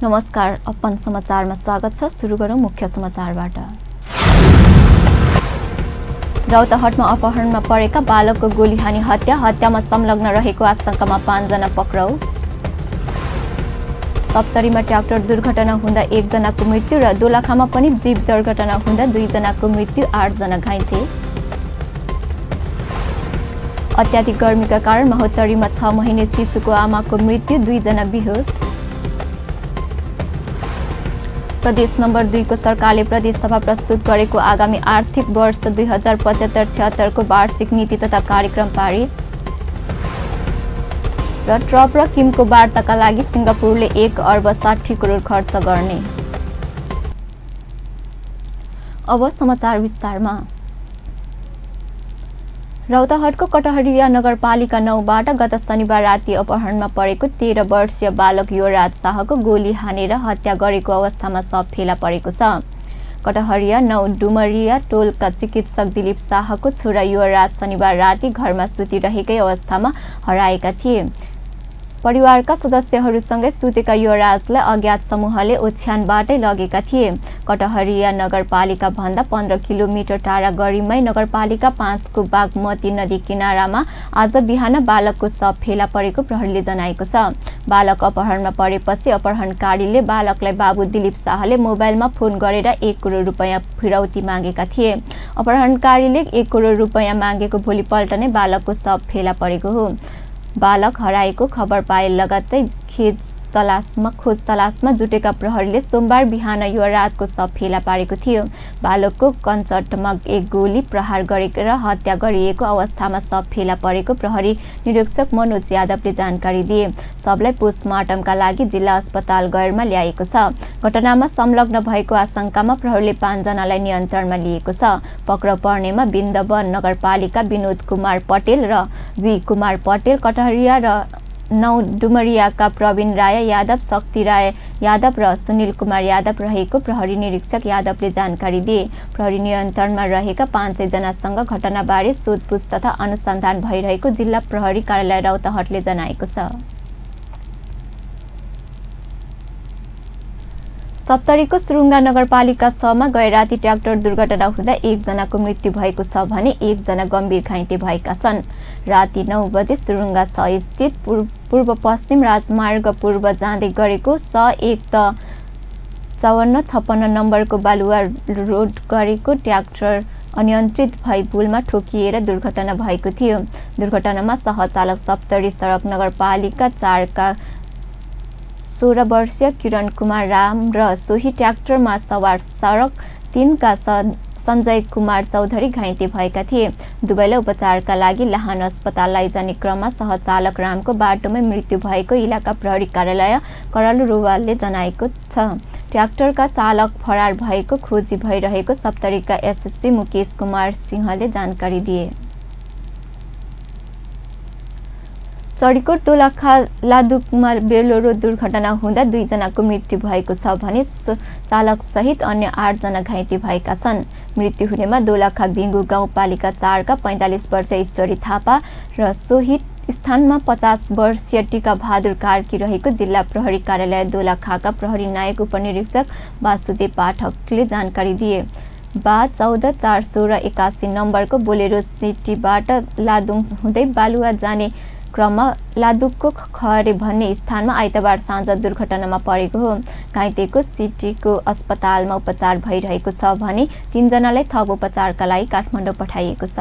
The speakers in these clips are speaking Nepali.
नमस्कार, अपन समाचारमा स्वागत छ। सुरु गरौँ मुख्य समाचारबाट। रौतहटमा अपहरणमा परेका बालकको गोली हानी हत्यामा संलग्न रहेको आशंकामा 5 जना पक्राउ। सप्तरीमा ट्र्याक्टर दुर्घटना हुँदा 1 जनाको मृत्यु र दोलखामा पनि जीव दुर्घटना हुँदा 2 जनाको मृत्यु, 8 जना घाइते। अत्याधिक गर्मीका कारण महोत्तरीमा 6 महिने शिशुको आमाको मृत्यु, 2 जना बेहोस। प्रदेश नम्बर 2 को सरकारले प्रदेश सभा प्रस्तुत गरेको आगामी आर्थिक वर्ष 2075-76 को वार्षिक नीति तथा कार्यक्रम पारित। र ट्रम्प र किमको वार्ताका लागि सिङ्गापुरले 1 अर्ब 60 करोड खर्च गर्ने। अब समाचार विस्तारमा। रौतहटको कटहरिया नगरपालिका 9 बाट गत शनिबार राति अपहरणमा परेको 13 वर्षीय बालक युवराज शाहको गोली हानेर हत्या गरेको अवस्थामा शव फेला परेको छ। कटहरिया 9 डुमरिया टोलका चिकित्सक दिलीप शाहको छोरा युवराज शनिबार राति घरमा सुतिरहेकै अवस्थामा हराएका थिए। परिवारका सदस्यहरूसँगै सुतेका युवराजलाई अज्ञात समूहले ओछ्यानबाटै लगेका थिए। कटहरिया नगरपालिका भन्दा 15 किलोमिटर टाढा गरिमै नगरपालिका 5 को बागमती नदी किनारामा आज बिहान बालकको शव फेला परेको प्रहरीले जनाएको छ। बालक अपहरणमा परेपछि अपहरणकारीले बालकलाई बाबु दिलीप शाहले मोबाइलमा फोन गरेर 1 करोड रुपैयाँ फिरौती मागेका थिए। अपहरणकारीले 1 करोड रुपैयाँ मागेको भोलिपल्ट नै बालकको शव फेला परेको हो। बालक हराएको खबर पाए लगत्तै खोज तलासमा जुटेका प्रहरीले सोमबार बिहान युवराजको शव फेला पारेको थियो। बालकको कञ्चटमा 1 गोली प्रहार गरेर हत्या गरिएको अवस्थामा शव फेला परेको प्रहरी निरीक्षक मनोज यादवले जानकारी दिए। शवलाई पोस्टमार्टमका लागि जिल्ला अस्पताल गैरमा ल्याएको छ। घटनामा संलग्न भएको आशंकामा प्रहरीले 5 जनालाई नियन्त्रणमा लिएको छ। पक्राउ पर्नेमा बिन्दवन नगरपालिका विनोद कुमार पटेल र वी कुमार पटेल, कटहरिया र 9 डुमरियाका प्रवीण राय यादव, शक्ति राय यादव र सुनिल कुमार यादव रहेको प्रहरी निरीक्षक यादवले जानकारी दिए। प्रहरी नियन्त्रणमा रहेका 5 जनासँग घटनाबारे सोधपुछ तथा अनुसन्धान भइरहेको जिल्ला प्रहरी कार्यालय रौतहटले जनाएको छ। सप्तरीको सुरुङ्गा नगरपालिका 6 मा गैराती ट्र्याक्टर दुर्घटना हुँदा 1 जनाको मृत्यु भएको छ भने 1 जना गम्भीर घाइते भएका छन्। राति 9 बजे सुरुङ्गा 6 स्थित पूर्व पश्चिम राजमार्ग पूर्व जाँदै गरेको 1 त 5456 नम्बरको बालुवा रोड गरेको ट्र्याक्टर अनियन्त्रित भई पुलमा ठोकिएर दुर्घटना भएको थियो। दुर्घटनामा सहचालक सप्तरी सडक नगरपालिका 4 का 16 वर्षीय किरण कुमार राम र सोही ट्र्याक्टरमा सवार सडक 3 का सञ्जय कुमार चौधरी घाइते भएका थिए। दुवैलाई उपचारका लागि लाहान अस्पताल लैजाने क्रममा सहचालक रामको बाटोमै मृत्यु भएको इलाका प्रहरी कार्यालय करालु रोवालले जनाएको छ। ट्र्याक्टरका चालक फरार भएको खोजी भइरहेको सप्तरीका एसएसपी मुकेश कुमार सिंहले जानकारी दिए। चढीकोट दोलखा लादुकमा बेलोरो दुर्घटना हुँदा 2 जनाको मृत्यु भएको छ भने चालक सहित अन्य 8 जना घाइते भएका छन्। मृत्यु हुनेमा दोलखा बिङ्गु गाउँपालिका 4 का 45 वर्षीय ईश्वरी थापा र सोही स्थानमा 50 वर्षीय टीका बहादुर कार्की रहेको जिल्ला प्रहरी कार्यालय दोलखाका प्रहरी नायक उपनिरीक्षक वासुदेव पाठकले जानकारी दिए। 14/4/16 नम्बरको बोलेरो सिटीबाट लादुङ हुँदै बालुवा जाने क्रममा लादुकको खरे भन्ने स्थानमा आइतबार साँझ दुर्घटनामा परेको हो। घाइतेको सिटीको अस्पतालमा उपचार भइरहेको छ भने 3 जनालाई थप उपचारका लागि काठमाडौँ पठाइएको छ।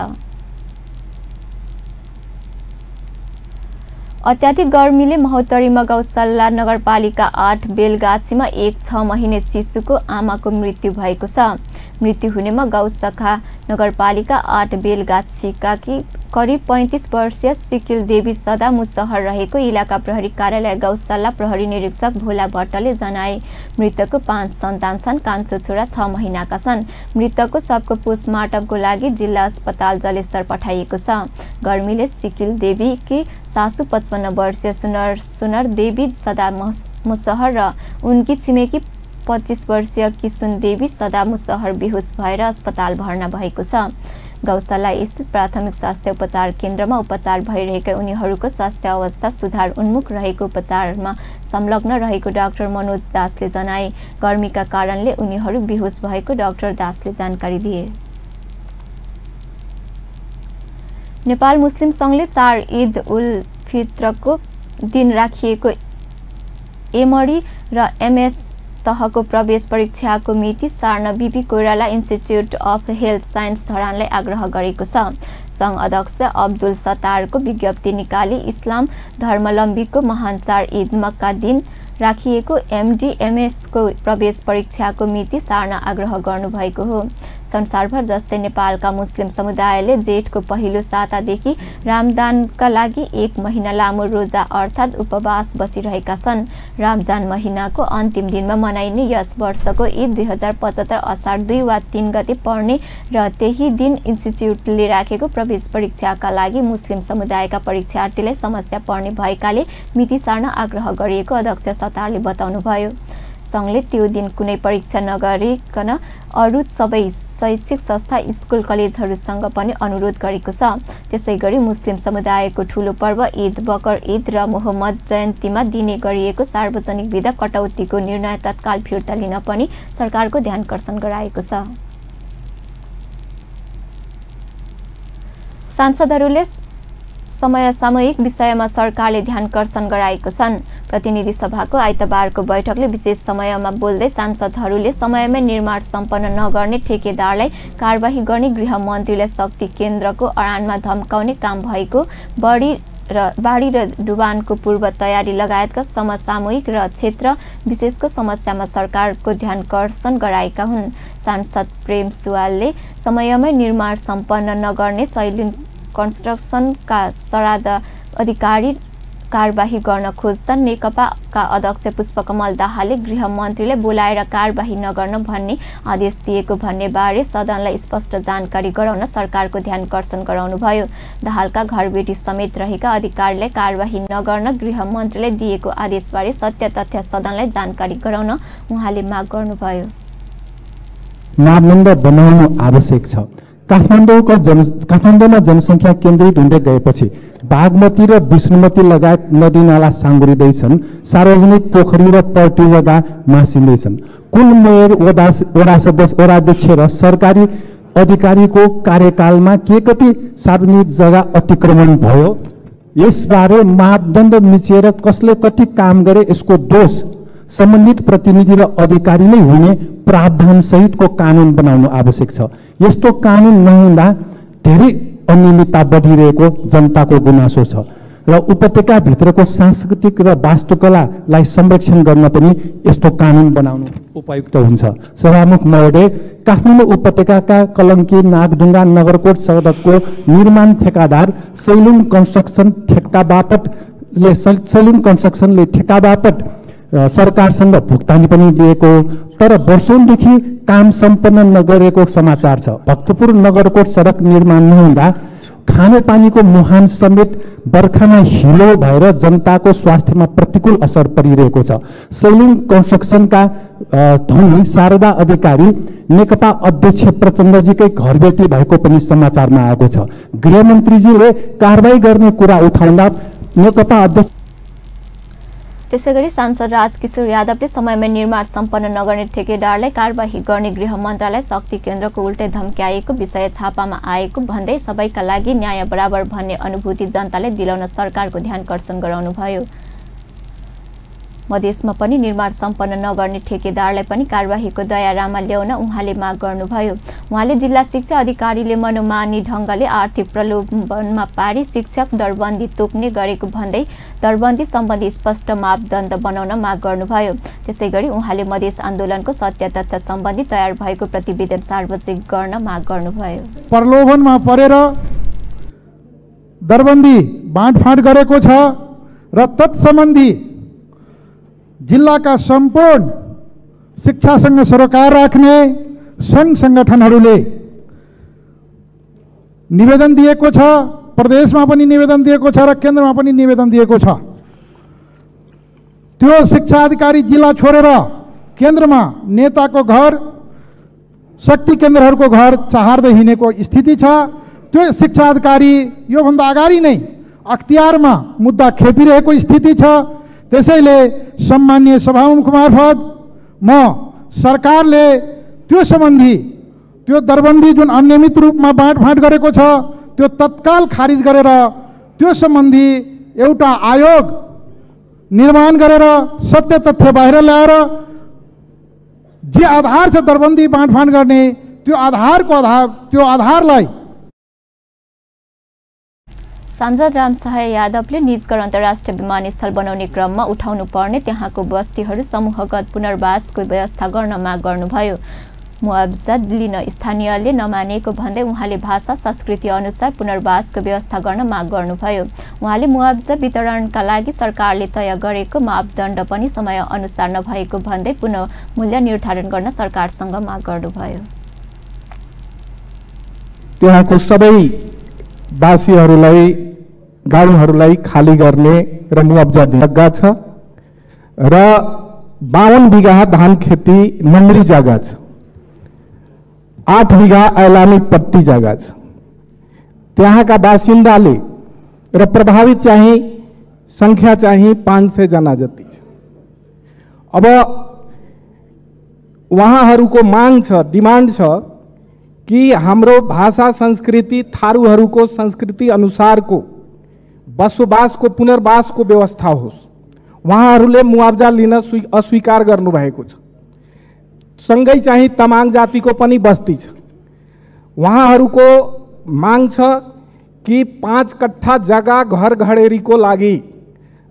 अत्याधिक गर्मीले महोत्तरीमा गौशाला नगरपालिका 8 बेलगाछीमा 1 6 महिने शिशुको आमाको मृत्यु भएको छ। मृत्यु हुनेमा गौशाखा नगरपालिका 8 बेलगाछीका करिब 35 वर्षीय सिकिल देवी सदा मुसहर रहेको इलाका प्रहरी कार्यालय गौशाला प्रहरी निरीक्षक भोला भट्टले जनाए। मृतकको 5 सन्तान छन्। कान्छो छोरा 6 महिनाका छन्। मृतकको शवको पोस्टमार्टमको लागि जिल्ला अस्पताल जलेश्वर पठाइएको छ। गर्मीले सिकिल देवीकी सासू 55 वर्षीय सुनर देवी सदा मुसहर र उनकी छिमेकी 25 वर्षीय किसुन देवी सदा मुसहर बेहोस भएर अस्पताल भर्ना भएको छ। गौशाला स्थित प्राथमिक स्वास्थ्य उपचार केन्द्रमा उपचार भइरहेका उनीहरूको स्वास्थ्य अवस्था सुधार उन्मुख रहेको उपचारमा संलग्न रहेको डाक्टर मनोज दासले जनाए। गर्मीका कारणले उनीहरू बेहोस भएको डाक्टर दासले जानकारी दिए। नेपाल मुस्लिम संघले 4 ईद उल फित्रको दिन राखिएको एमडी र एमएस तहको प्रवेश परीक्षाको मिति सार्न BP Koirala institute of health science धरानलाई आग्रह गरेको छ। संघ अध्यक्ष अब्दुल सत्तारको विज्ञप्ति निकाली इस्लाम धर्मावलम्बीको महान 4 ईद मक्का दिन राखिएको एमडीएमएसको प्रवेश परीक्षाको मिति सार्न आग्रह गर्नुभएको हो। संसारभर जस्तै नेपालका मुस्लिम समुदायले जेठको पहिलो सातादेखि रामदानका लागि 1 महिना लामो रोजा अर्थात् उपवास बसिरहेका छन्। रामजान महिनाको अन्तिम दिनमा मनाइने यस वर्षको ईद 2075 असार 2 वा 3 गते पर्ने र त्यही दिन इन्स्टिच्युटले राखेको प्रवेश परीक्षाका लागि मुस्लिम समुदायका परीक्षार्थीलाई समस्या पर्ने भएकाले मिति सार्न आग्रह गरिएको अध्यक्ष सत्तारले बताउनुभयो। संघले त्यो दिन कुनै परीक्षा नगरिकन अरू सबै शैक्षिक संस्था स्कुल कलेजहरूसँग पनि अनुरोध गरेको छ। त्यसैगरी मुस्लिम समुदायको ठूलो पर्व ईद बकर ईद र मोहम्मद जयन्तीमा दिने गरिएको सार्वजनिक बिदा कटौतीको निर्णय तत्काल फिर्ता लिन पनि सरकारको ध्यानकर्षण गराएको छ। सांसदहरूले समसामयिक विषयमा सरकारले ध्यानकर्षण गराएको छन्। प्रतिनिधि सभाको आइतबारको बैठकले विशेष समयमा बोल्दै सांसदहरूले समयमै निर्माण सम्पन्न नगर्ने ठेकेदारलाई कारबाही गर्ने गृह मन्त्रीलाई शक्ति केन्द्रको अडानमा धम्काउने काम भएको बाढी र डुबानको पूर्व तयारी लगायतका समसामयिक र क्षेत्र विशेषको समस्यामा सरकारको ध्यानकर्षण गराएका हुन्। सांसद प्रेम सुवालले समयमै निर्माण सम्पन्न नगर्ने सैलिन कन्स्ट्रक्सनका सराद अधिकारी कारबाही गर्न खोज्दा नेकपाका अध्यक्ष पुष्पकमल दाहालले गृह मन्त्रीलाई बोलाएर कारबाही नगर्न भन्ने आदेश दिएको भन्ने बारे सदनलाई स्पष्ट जानकारी गराउन सरकारको ध्यानकर्षण गराउनुभयो। दाहालका घरबेटी समेत रहेका अधिकारीलाई कारबाही नगर्न गृह मन्त्रीले दिएको आदेशबारे सत्य तथ्य सदनलाई जानकारी गराउन उहाँले माग गर्नुभयो। मापदण्ड बनाउनु आवश्यक छ। काठमाडौँमा जनसङ्ख्या केन्द्रित हुँदै गएपछि बागमती र विष्णुमती लगायत नदी नाला साँगुरिँदैछन्। सार्वजनिक पोखरी र पर्टी जग्गा मासिँदैछन्। कुल मेयर वडा सदस्य वडाध्यक्ष र सरकारी अधिकारीको कार्यकालमा के कति सार्वजनिक जग्गा अतिक्रमण भयो, यसबारे मापदण्ड मिचिएर कसले कति काम गरे यसको दोष सम्बन्धित प्रतिनिधि र अधिकारीले हुने प्रावधान सहितको कानुन बनाउनु आवश्यक छ। यस्तो कानुन नहुँदा धेरै अनियमितता बढिरहेको जनताको गुनासो छ र उपत्यका भित्रको सांस्कृतिक र वास्तुकलालाई संरक्षण गर्न पनि यस्तो कानुन बनाउनु उपयुक्त हुन्छ। सभामुख महोदय, काठमाडौँ उपत्यकाका कलङ्की नागढुङ्गा नगरकोट सडकको निर्माण ठेकादार सैलुङ कन्स्ट्रक्सनले ठेकाबापत सरकारसँग भुक्तानी पनि दिएको तर वर्षौंदेखि काम सम्पन्न नगरेको समाचार छ। भक्तपुर नगरकोट सडक निर्माण नहुँदा खानेपानीको मुहान समेत बर्खामा हिलो भएर जनताको स्वास्थ्यमा प्रतिकूल असर परिरहेको छ। सैलिङ कन्स्ट्रक्सनका धनी शारदा अधिकारी नेकपा अध्यक्ष प्रचण्डजीकै घरबेटी भएको पनि समाचारमा आएको छ। गृहमन्त्रीजीले कारबाही गर्ने कुरा उठाउँदा नेकपा अध्यक्ष त्यसैगरी सांसद राजकिशोर यादवले समयमै निर्माण सम्पन्न नगर्ने ठेकेदारलाई कारबाही गर्ने गृह मन्त्रालय शक्ति केन्द्रको उल्टै धम्क्याएको विषय छापामा आएको भन्दै सबैका लागि न्याय बराबर भन्ने अनुभूति जनताले दिलाउन सरकारको ध्यानकर्षण गराउनुभयो। मधेसमा पनि निर्माण सम्पन्न नगर्ने ठेकेदारलाई पनि कारबाहीको दायरामा ल्याउन उहाँले माग गर्नुभयो। उहाँले जिल्ला शिक्षा अधिकारीले मनोमानी ढङ्गले आर्थिक प्रलोभनमा पारी शिक्षक दरबन्दी तोक्ने गरेको भन्दै दरबन्दी सम्बन्धी स्पष्ट मापदण्ड बनाउन माग गर्नुभयो। त्यसैगरी उहाँले मधेस आन्दोलनको सत्य तथ्य सम्बन्धी तयार भएको प्रतिवेदन सार्वजनिक गर्न माग गर्नुभयो। प्रलोभनमा परेर दरबन्दी बाँडफाँड गरेको छ र तत्सम्बन्धी जिल्लाका सम्पूर्ण शिक्षासँग सरोकार राख्ने संघ संगठनहरूले निवेदन दिएको छ। प्रदेशमा पनि निवेदन दिएको छ र केन्द्रमा पनि निवेदन दिएको छ। त्यो शिक्षा अधिकारी जिल्ला छोडेर केन्द्रमा नेताको घर शक्ति केन्द्रहरूको घर चहार्दै हिँडेको स्थिति छ। त्यो शिक्षा अधिकारी योभन्दा अगाडि नै अख्तियारमा मुद्दा खेपिरहेको स्थिति छ। त्यसैले सम्माननीय सभामुख मार्फत म सरकारले त्यो सम्बन्धी त्यो दरबन्दी जुन अनियमित रूपमा बाँडफाँड गरेको छ त्यो तत्काल खारिज गरेर त्यो सम्बन्धी एउटा आयोग निर्माण गरेर सत्य तथ्य बाहिर ल्याएर जे आधार छ दरबन्दी बाँडफाँड गर्ने त्यो आधारलाई सांसद रामसहाय यादवले निजगढ अन्तर्राष्ट्रिय विमानस्थल बनाउने क्रममा उठाउनु पर्ने त्यहाँको बस्तीहरू समूहगत पुनर्वासको व्यवस्था गर्न माग गर्नुभयो। मुआब्जा लिन स्थानीयले नमानेको भन्दै उहाँले भाषा संस्कृति अनुसार पुनर्वासको व्यवस्था गर्न माग गर्नुभयो। उहाँले मुआब्जा वितरणका लागि सरकारले तय गरेको मापदण्ड पनि समय अनुसार नभएको भन्दै पुनः मूल्य निर्धारण गर्न सरकारसँग माग गर्नुभयो। त्यहाँको सबै वासीहरूलाई गाउँहरूलाई खाली गर्ने र मुआब्जा जग्गा छ र 52 बिघा धान खेती नम्री जग्गा छ, 8 बिघा ऐलानी पट्टी जग्गा छ। त्यहाँका बासिन्दाले र प्रभावित चाहिँ संख्या चाहिँ 500 जना जति छ। अब उहाँहरूको माग छ, डिमान्ड छ कि हाम्रो भाषा संस्कृति थारूहरूको संस्कृति अनुसारको बसोबासको पुनर्वासको व्यवस्था होस्। उहाँहरूले मुआब्जा लिन अस्वीकार गर्नुभएको छ। सँगै चाहिँ तमाङ जातिको पनि बस्ती छ। उहाँहरूको माग छ कि 5 कट्ठा जग्गा घर घडेरीको लागि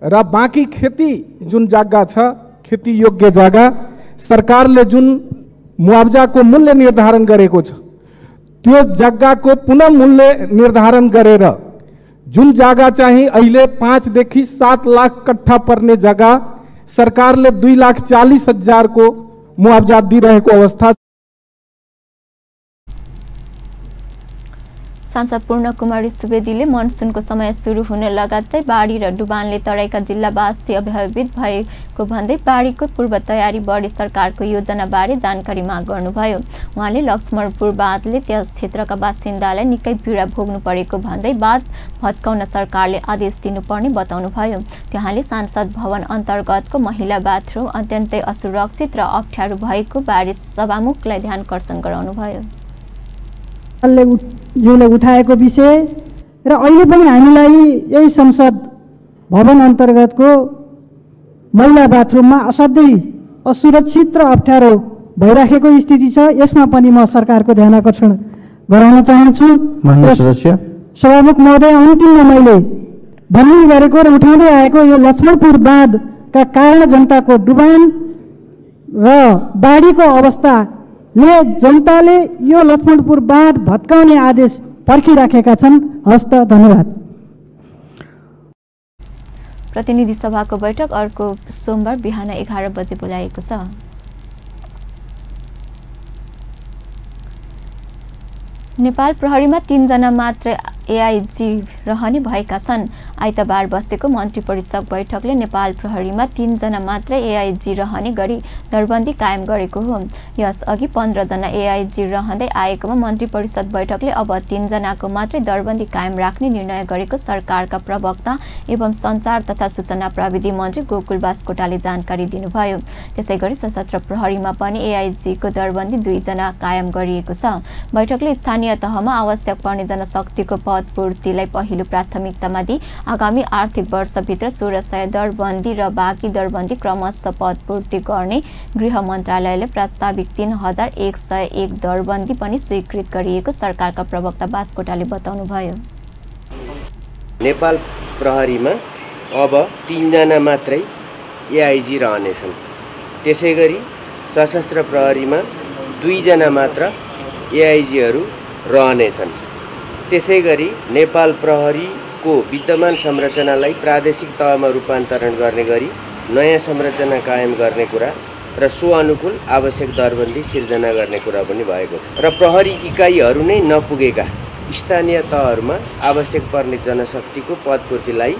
र बाँकी खेती जुन जग्गा छ खेती योग्य जग्गा सरकारले जुन मुआब्जाको मूल्य निर्धारण गरेको छ त्यो जग्गाको पुनः मूल्य निर्धारण गरेर जुन जग्गा चाहिँ अहिले 5 देखि 7 लाख कट्ठा पर्ने जग्गा सरकारले 2,40,000 को मुआब्जा दिइरहेको अवस्था। सांसद पूर्ण कुमारी सुवेदीले मनसुनको समय सुरु हुन लगात्तै बाढी र डुबानले तराईका जिल्लावासी अभ्यावित भएको भन्दै बाढीको पूर्व तयारी बढी सरकारको योजनाबारे जानकारी माग गर्नुभयो। उहाँले लक्ष्मणपुर बाँधले त्यस क्षेत्रका बासिन्दालाई निकै पीडा भोग्नु परेको भन्दै बाँध भत्काउन सरकारले आदेश दिनुपर्ने बताउनुभयो। त्यहाँले सांसद भवन अन्तर्गतको महिला बाथरुम अत्यन्तै असुरक्षित र अप्ठ्यारो भएको बारे सभामुखलाई ध्यानकर्षण गराउनुभयो। ज्यूले उठाएको विषय र अहिले पनि हामीलाई यही संसद भवन अन्तर्गतको महिला बाथरुममा असाध्यै असुरक्षित र अप्ठ्यारो भइराखेको स्थिति छ। यसमा पनि म सरकारको ध्यानकर्षण गराउन चाहन्छु। सभामुख महोदय, अन्तिममा मैले भन्ने गरेको र उठाउँदै आएको यो लक्ष्मणपुर बाँधका कारण जनताको डुबान र बाढीको अवस्था जनताले यो लक्ष्मणपुर बाँध भत्काउने आदेश पर्खिराखेका छन्। हस्त, धन्यवाद। प्रतिनिधि सभाको बैठक अर्को सोमबार बिहान 11 बजे बोलाएको छ। नेपाल प्रहरीमा 3 जना मात्र एआईजी रहने भएका छन्। आइतबार बसेको मन्त्री परिषद बैठकले नेपाल प्रहरीमा 3 जना मात्र एआईजी रहने गरी दरबन्दी कायम गरेको हो। यसअघि 15 जना एआईजी रहँदै आएकोमा मन्त्री परिषद बैठकले अब 3 जनाको मात्रै दरबन्दी कायम राख्ने निर्णय गरेको सरकारका प्रवक्ता एवं सञ्चार तथा सूचना प्रविधि मन्त्री गोकुल बास्कोटाले जानकारी दिनुभयो। त्यसैगरी सशस्त्र प्रहरीमा पनि एआईजीको दरबन्दी 2 जना कायम गरिएको छ। बैठकले स्थानीय तहमा आवश्यक पर्ने जनशक्तिको पदपूर्तिलाई पहिलो प्राथमिकतामा दिई आगामी आर्थिक वर्षभित्र 1600 दरबन्दी र बाँकी दरबन्दी क्रमशः पदपूर्ति गर्ने गृह मन्त्रालयले प्रस्तावित 3101 दरबन्दी पनि स्वीकृत गरिएको सरकारका प्रवक्ता बास्कोटाले बताउनुभयो। नेपाल प्रहरीमा अब 3 जना मात्रै एआईजी रहनेछन्। त्यसैगरी सशस्त्र प्रहरीमा 2 जना मात्र एआईजीहरू रहनेछन्। त्यसैगरी नेपाल प्रहरीको विद्यमान संरचनालाई प्रादेशिक तहमा रूपान्तरण गर्ने गरी नयाँ संरचना कायम गर्ने कुरा र सो अनुकूल आवश्यक दरबन्दी सिर्जना गर्ने कुरा पनि भएको छ र प्रहरी इकाइहरू नै नपुगेका स्थानीय तहहरूमा आवश्यक पर्ने जनशक्तिको पदपूर्तिलाई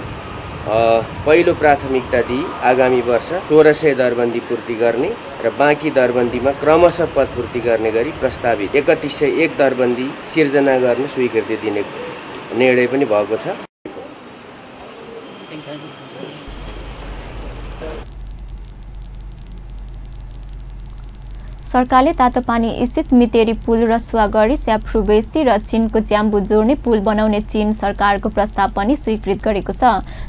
पहिलो प्राथमिकता दिई आगामी वर्ष 1600 दरबन्दी पूर्ति गर्ने र बाँकी दरबन्दीमा क्रमशः पदपूर्ति गर्ने गरी प्रस्तावित 3101 दरबन्दी सिर्जना गर्न स्वीकृति दिने निर्णय पनि भएको छ। सरकारले तातोपानी स्थित मितेरी पुल रसुवागढी स्याफ्रुबेसी र चीनको च्याम्बु जोड्ने पुल बनाउने चीन सरकारको प्रस्ताव पनि स्वीकृत गरेको छ।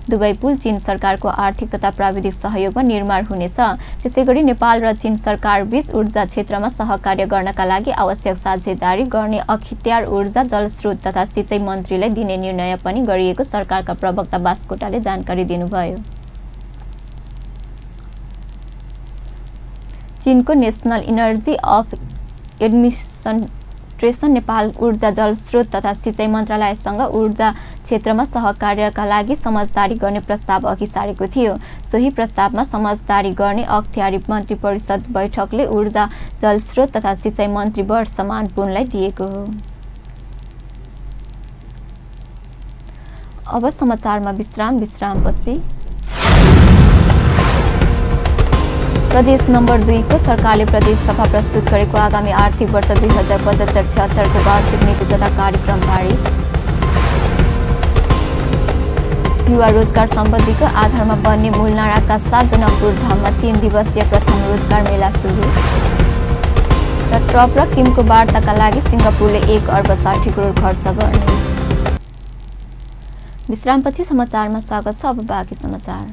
दुवै पुल चीन सरकारको आर्थिक तथा प्राविधिक सहयोगमा निर्माण हुनेछ। त्यसैगरी नेपाल र चीन सरकार बीच ऊर्जा क्षेत्रमा सहकार्य गर्नका लागि आवश्यक साझेदारी गर्ने अख्तियार ऊर्जा जलस्रोत तथा सिँचाइ मन्त्रीलाई दिने निर्णय पनि गरिएको सरकारका प्रवक्ता बास्कोटाले जानकारी दिनुभयो। चीनको national energy of administration Nepal ऊर्जा जलस्रोत तथा सिँचाइ मन्त्रालयसँग ऊर्जा क्षेत्रमा सहकार्यका लागि समझदारी गर्ने प्रस्ताव अघि सारेको थियो। सोही प्रस्तावमा समझदारी गर्ने अख्तियारी मन्त्री परिषद बैठकले ऊर्जा जलस्रोत तथा सिँचाइ मन्त्री वर्षमान पुनलाई दिएको हो। अब समाचारमा विश्रामपछि प्रदेश नम्बर 2 को सरकारले प्रदेश सभा प्रस्तुत गरेको आगामी आर्थिक वर्ष 2075-76 को वार्षिक नीति तथा कार्यक्रम पारित। युवा रोजगार सम्बन्धीको आधारमा बन्ने मूलनाडाका 7 जनकपुर धाममा 3 दिवसीय प्रथम रोजगार मेला सुरु। र ट्रम्प र किमको वार्ताका लागि सिङ्गापुरले 1 अर्ब 60 करोड खर्च गर्ने। विश्रामपछि समाचारमा स्वागत छ। अब बाँकी समाचार।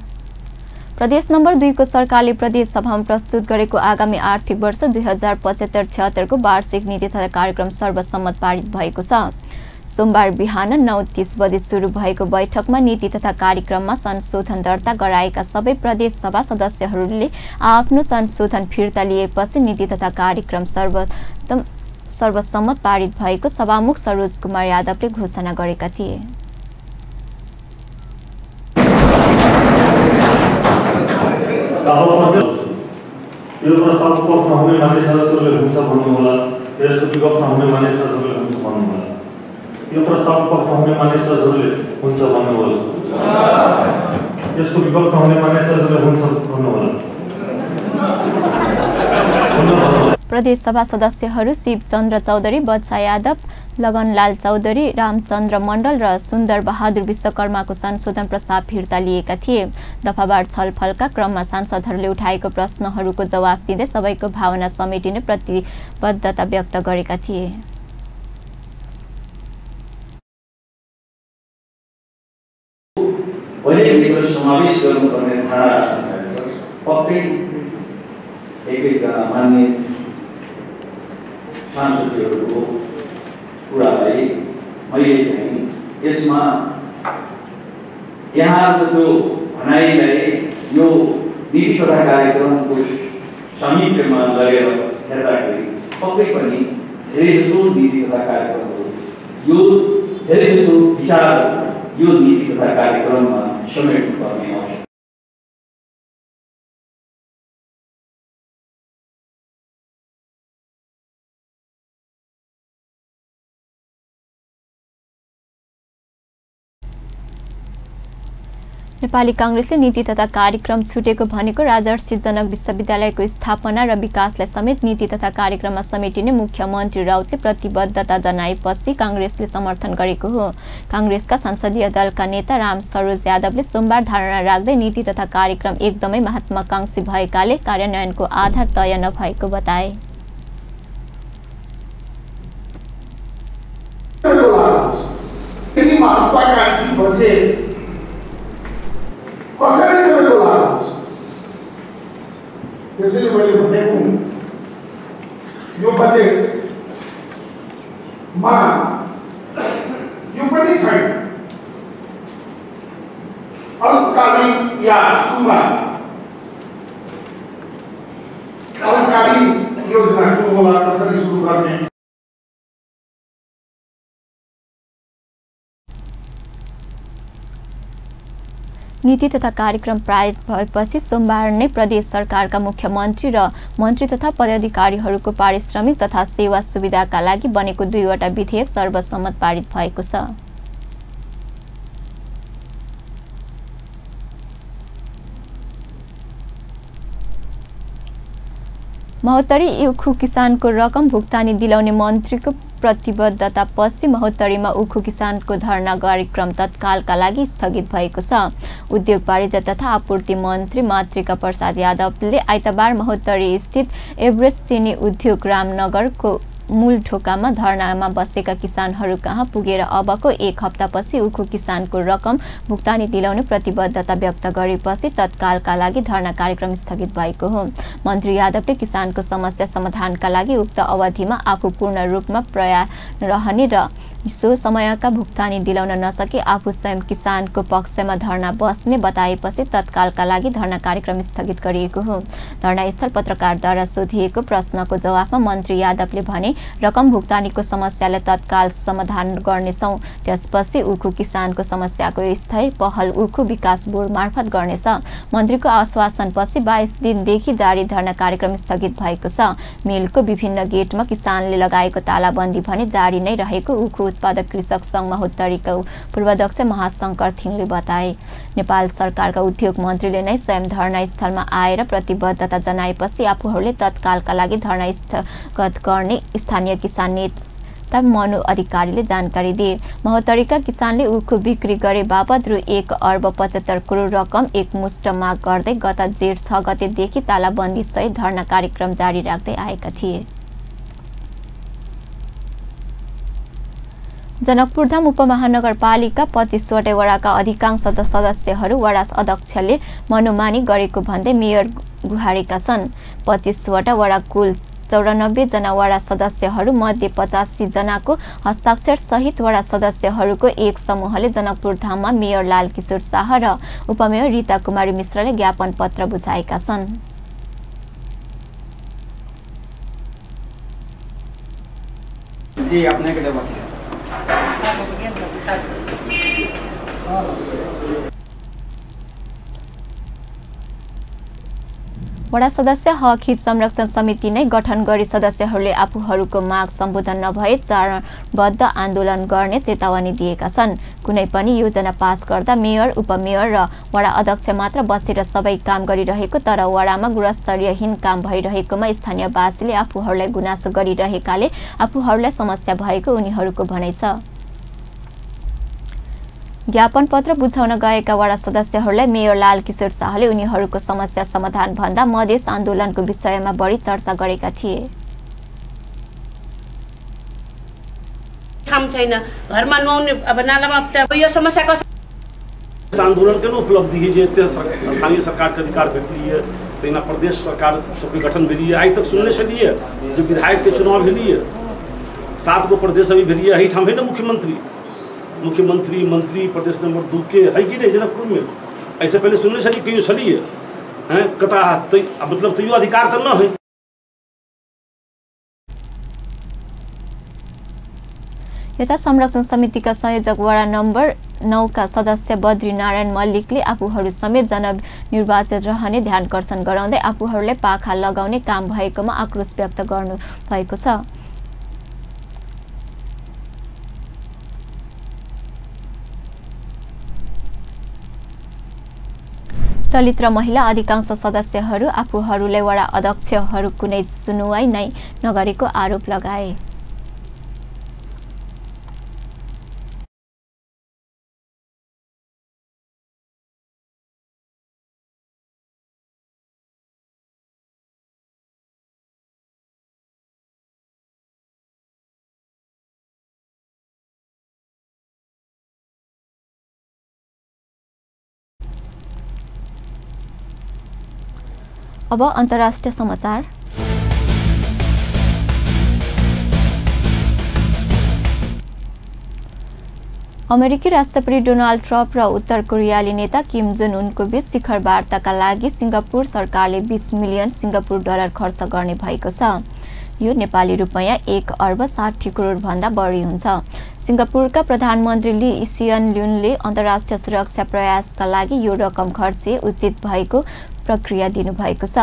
प्रदेश नम्बर 2 को सरकारले प्रदेश सभामा प्रस्तुत गरेको आगामी आर्थिक वर्ष 2075-76 को वार्षिक नीति तथा कार्यक्रम सर्वसम्मत पारित भएको छ। सोमबार बिहान 9:30 बजे सुरु भएको बैठकमा नीति तथा कार्यक्रममा संशोधन दर्ता गराएका सबै प्रदेश सभा सदस्यहरूले आफ्नो संशोधन फिर्ता लिएपछि नीति तथा कार्यक्रम सर्वसम्मत पारित भएको सभामुख सरोज कुमार यादवले घोषणा गरेका थिए। यो प्रस्तावको पक्षमा हुने मान्य सदस्यहरूले हुन्छ भन्नुहोला, यसको विपक्षमा हुने मान्य सदस्यहरूले हुन्छ भन्नुहोला। यो प्रस्तावको पक्षमा हुने मान्य सदस्यहरूले हुन्छ भन्नुहोला, यसको विपक्षमा हुने मान्य सदस्यहरूले हुन्छ भन्नुहोला। प्रदेश सभा सदस्यहरू शिवचन्द्र चौधरी, बच्चा यादव, लगनलाल चौधरी, रामचन्द्र मण्डल र सुन्दर बहादुर विश्वकर्माको संशोधन प्रस्ताव फिर्ता लिएका थिए। दफावार छलफलका क्रममा सांसदहरूले उठाएको प्रश्नहरूको जवाफ दिँदै सबैको भावना समेटिने प्रतिबद्धता व्यक्त गरेका थिए। समावेश गर्नुपर्ने धारा पक्कै एकैजना मान्य सांसदहरूको कुरालाई मैले चाहिँ यसमा यहाँको त्यो भनाइलाई यो नीति तथा कार्यक्रमको समीपमा लगेर हेर्दाखेरि पक्कै पनि धेरैजसो नीति तथा कार्यक्रमहरू यो धेरैजसो विचार यो नीति तथा कार्यक्रममा समेट्नुपर्ने आवश्यक। नेपाली कांग्रेसले नीति तथा कार्यक्रम छुटेको भनेको राजर्षि जनक विश्वविद्यालयको स्थापना र विकासलाई समेत नीति तथा कार्यक्रममा समेटिने मुख्यमन्त्री राउतले प्रतिबद्धता जनाएपछि कांग्रेसले समर्थन गरेको हो। कांग्रेसका संसदीय दलका नेता राम सरोज यादवले सोमबार धारणा राख्दै नीति तथा कार्यक्रम एकदमै महत्वाकांक्षी भएकाले कार्यान्वयनको आधार तय नभएको बताए। कसरी तपाईँको लाभ हुन्छ? त्यसैले मैले भनेको यो बजेटमा यो पनि छैन। अल्पकालीन या सुरुमा अल्पकालीन योजनाको होला कसरी सुरु गर्ने। नीति तथा कार्यक्रम पारित भएपछि सोमबार नै प्रदेश सरकारका मुख्यमन्त्री र मन्त्री तथा पदाधिकारीहरूको पारिश्रमिक तथा सेवा सुविधाका लागि बनेको 2वटा विधेयक सर्वसम्मत पारित भएको छ। महोत्तरी उखु किसानको रकम भुक्तानी दिलाउने मन्त्रीको प्रतिबद्धतापछि महोत्तरीमा उखु किसानको धरना कार्यक्रम तत्कालका लागि स्थगित भएको छ। उद्योग वाणिज्य तथा आपूर्ति मन्त्री मातृका प्रसाद यादवले आइतबार महोत्तरी स्थित एभरेस्ट चिनी उद्योग रामनगरको मूल ढोकामा धरनामा बसेका किसानहरू कहाँ पुगेर अबको एक हप्तापछि उखु किसानको रकम भुक्तानी दिलाउने प्रतिबद्धता व्यक्त गरेपछि तत्कालका लागि धरना कार्यक्रम स्थगित भएको हो। मन्त्री यादवले किसानको समस्या समाधानका लागि उक्त अवधिमा आफू पूर्ण रूपमा प्रयास रहने र सो समयका भुक्तानी दिलाउन नसके आफू स्वयं किसानको पक्षमा धरना बस्ने बताएपछि तत्कालका लागि धरना कार्यक्रम स्थगित गरिएको हो। धरनास्थल पत्रकारद्वारा सोधिएको प्रश्नको जवाफमा मन्त्री यादवले भने रकम भुक्तानीको समस्यालाई तत्काल समाधान गर्नेछौँ, त्यसपछि उखु किसानको समस्याको स्थायी पहल उखु विकास बोर्ड मार्फत गर्नेछ। मन्त्रीको आश्वासनपछि 22 दिनदेखि जारी धरना कार्यक्रम स्थगित भएको छ। मिलको विभिन्न गेटमा किसानले लगाएको तालाबन्दी भने जारी नै रहेको उखु उत्पादक कृषक सङ्घ महोत्तरीका पूर्वाध्यक्ष महाशंकर थिङले बताए। नेपाल सरकारका उद्योग मन्त्रीले नै स्वयं धरना स्थलमा आएर प्रतिबद्धता जनाएपछि आफूहरूले तत्कालका लागि धरना स्थगित गर्ने स्थानीय किसान नेता मनु अधिकारीले जानकारी दिए। महोत्तरीका किसानले उखु बिक्री गरे बापत रु 1 अर्ब 75 करोड रकम एकमुष्ट माग गर्दै गत जेठ 6 गतेदेखि तालाबन्दी सहित धरना कार्यक्रम जारी राख्दै आएका थिए। जनकपुरधाम उपमहानगरपालिका 25 वटा वडाका अधिकांश सदस्यहरू वडा अध्यक्षले मनोमानी गरेको भन्दै मेयर गुहारेका छन्। 25 वटा वडा कुल 94 जना वडा सदस्यहरू मध्ये 85 जनाको हस्ताक्षर सहित वडा सदस्यहरूको एक समूहले जनकपुरधाममा मेयर लालकिशोर शाह र उपमेयर रीता कुमारी मिश्रले ज्ञापन पत्र बुझाएका छन्। वडा सदस्य हक हित संरक्षण समिति नै गठन गरी सदस्यहरूले आफूहरूको माग सम्बोधन नभए चरणबद्ध आन्दोलन गर्ने चेतावनी दिएका छन्। कुनै पनि योजना पास गर्दा मेयर उपमेयर र वडा अध्यक्ष मात्र बसेर सबै काम गरिरहेको तर वडामा गुणस्तरीयहीन काम भइरहेकोमा स्थानीयवासीले आफूहरूलाई गुनासो गरिरहेकाले आफूहरूलाई समस्या भएको उनीहरूको भनाइ छ। ज्ञापन पत्र बुझाउन गएका वडा सदस्यहरूलाई मेयर लालकिशोर शाहले उनीहरूको समस्या समाधान भन्दा मधेस आन्दोलनको विषयमा बढी चर्चा गरेका थिए। ठाउँ छैन, घरमा नुहाउने अब नालामा यो समस्या कसरी आंदोलन के उपलब्धि है जो स्थानीय सरकार के अधिकार भेट है तेना प्रदेश सरकार सबके गठन भेलिए आज तक सुनने छलिए जो विधायक के चुनाव भेलिए 7 गो प्रदेश अभी भेलिए एही ठाम है ना मुख्यमंत्री मंत्री प्रदेश नंबर 2 के है कि नहीं जनकपुर में ऐसे पहले सुनने छलिए कहीं छलिए हैं कता मतलब तो यो अधिकार तो न है। यता संरक्षण समितिका संयोजक वडा नम्बर 9 का सदस्य बद्री नारायण मल्लिकले आफूहरू समेत जननिर्वाचित रहने ध्यानकर्षण गराउँदै आफूहरूले पाखा लगाउने काम भएकोमा आक्रोश व्यक्त गर्नु भएको छ। दलित र महिला अधिकांश सदस्यहरू आफूहरूले वडा अध्यक्षहरू कुनै सुनुवाई नै नगरेको आरोप लगाए। अब अन्तर्राष्ट्रिय समाचार। अमेरिकी राष्ट्रपति डोनाल्ड ट्रम्प र उत्तर कोरियाली नेता किम जोङ उनको बीच शिखर वार्ताका लागि सिङ्गापुर सरकारले 20 मिलियन सिङ्गापुर डलर खर्च गर्ने भएको छ। यो नेपाली रुपैयाँ 1 अर्ब 60 करोड भन्दा बढी हुन्छ। सिङ्गापुरका प्रधानमन्त्री ली सियन लुनले अन्तर्राष्ट्रिय सुरक्षा प्रयासका लागि यो रकम खर्चे उचित भएको प्रक्रिया दिनुभएको छ।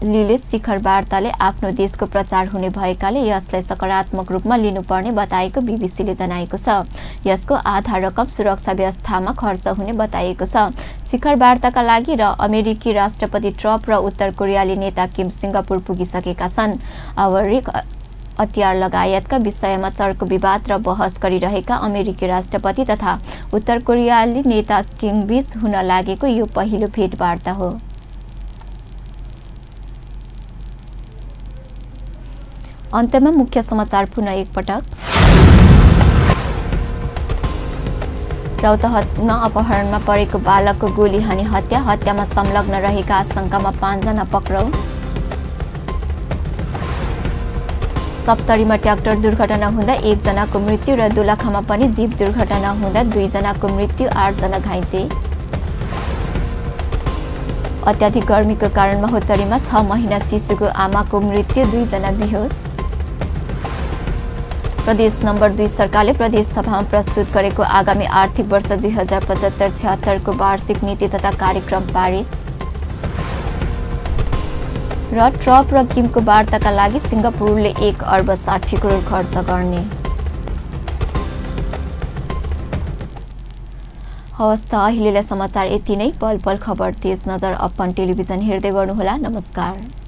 लीले शिखर वार्ताले आफ्नो देशको प्रचार हुने भएकाले यसलाई सकारात्मक रूपमा लिनुपर्ने बताएको बीबीसीले जनाएको छ। यसको आधा रकम सुरक्षा व्यवस्थामा खर्च हुने बताएको छ। शिखर वार्ताका लागि र अमेरिकी राष्ट्रपति ट्रम्प र उत्तर कोरियाली नेता किम सिङ्गापुर पुगिसकेका छन्। आवरिक हतियार लगायतका विषयमा चर्को विवाद र बहस गरिरहेका अमेरिकी राष्ट्रपति तथा उत्तर कोरियाली नेता किम बीच हुन लागेको यो पहिलो भेटवार्ता हो। अन्त्यमा मुख्य समाचार पुनः एकपटक। रौतहटमा अपहरणमा परेको बालकको गोली हानी हत्यामा संलग्न रहेका आशंकामा 5 जना पक्राउ। सप्तरीमा ट्र्याक्टर दुर्घटना हुँदा 1 जनाको मृत्यु र दोलखामा पनि जीप दुर्घटना हुँदा 2 जनाको मृत्यु 8 जना घाइते। अत्याधिक गर्मीको कारण महोत्तरीमा 6 महिना शिशुको आमाको मृत्यु 2 जना बेहोस। प्रदेश नम्बर 2 सरकारले प्रदेश सभामा प्रस्तुत गरेको आगामी आर्थिक वर्ष 2075-76 को वार्षिक नीति तथा कार्यक्रम पारित। र ट्रम्प र किमको वार्ताका लागि सिङ्गापुरले 1 अर्ब 60 करोड खर्च गर्ने। हवस् त अहिलेलाई समाचार यति नै। पल पल खबर तेज नजर अपन टेलिभिजन हेर्दै गर्नुहोला। नमस्कार।